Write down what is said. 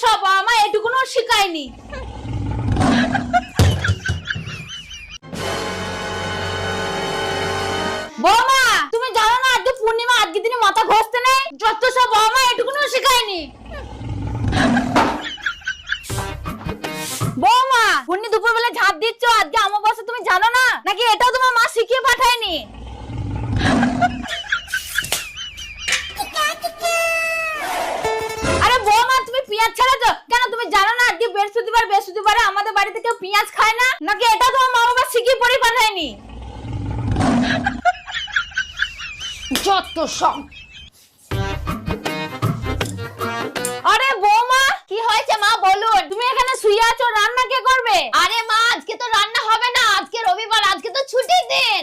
সব আমার এটুকুনো শিখায়নি। বৌমা তুমি জানো না আজকে পূর্ণিমা, আজকে দিনে মাথা ঘষতে নেই, যত সব আমার এটুকুনো শিখায়নি। বৌমা পূর্ণি দুপুর বেলা ঝাঁপ দিচ্ছ, আজকে অমাবস্যা তুমি জানো না নাকি? এটাও তোমার মা শিখিয়ে পাঠায়নি? আরে বৌমা তুমি পেঁয়াজ ছাড়াছো কেন? তুমি জানো না আজকে বৃহস্পতিবার, বৃহস্পতিবারে আমাদের বাড়িতে কেউ পেঁয়াজ খায় না নাকি? এটা তোমার মা বাবা শিখিয়ে পড়ে পাঠায়নি? যত সব। আরে বৌমা কি হয়েছে মা বলুন? তুমি এখানে শুয়ে আছো, রান্না কে করবে? আরে মা আজকে তো রান্না হবে না, আজকে রবিবার, আজকে তো ছুটির দিন।